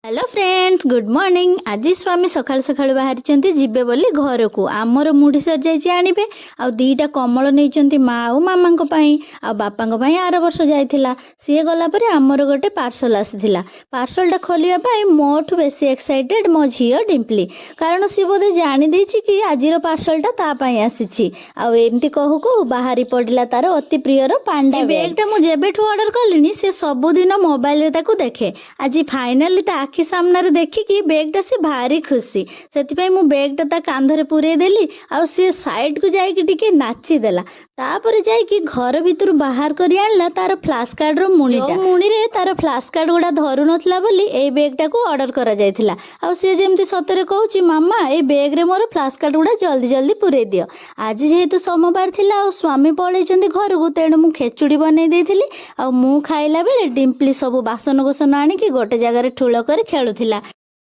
Hello friends good morning. आज स्वामी सकाळु सकाळु बाहरी जिबे बोली घर को आमर मुढ़ी सर जाइए आनिबे आ दीटा कमल नहीं माँ और मामा आ बापा आर वर्ष जाइथिला सी गला परे आमर गोटे पार्सल आसीथिला। पार्सलटा खोलिया पाई मोठु बेसी एक्साइटेड मो झियो डिम्पली, कारण सी बोधे जानी देछि कि आजिर पार्सलटा ता पाई आसीछि। आ एमती कहू कहू बाहरी पड़िला तार अति प्रियर पांडा बैगटा मु जेबेठु ऑर्डर कलिनी से सबुदिन मोबाइल रे ताकू देखे। आज फाइनाली ता आखि सामने देखिकी बैगटा से भारी खुशी, से मु बैगटा ता कांधरे पूरे देली आ सी साइड को जाइकी टिके नाची देला। तापर जाइकी घर भितर बाहर करी आनला तार फ्लैश कार्ड रो मुणीटा। मुणी रे तार फ्लैश कार्ड गुडा धरु नथला बोली ए बैगटा को ऑर्डर करा जायथिला। आ सी जेमती सतरे कहूची मामा ए बैग रे मोर फ्लैश कार्ड गुडा जल्दी जल्दी पूरे दियो। आज जेहेतु सोमवार थिला आ स्वामी पळैचंदी घर को, तेणु मु खेचुड़ी बनै देथिली आ मु खाइला बेले डिम्पली सब बासन गोसन आनिकी गोटे जगह ठूल कर खेलुथिला।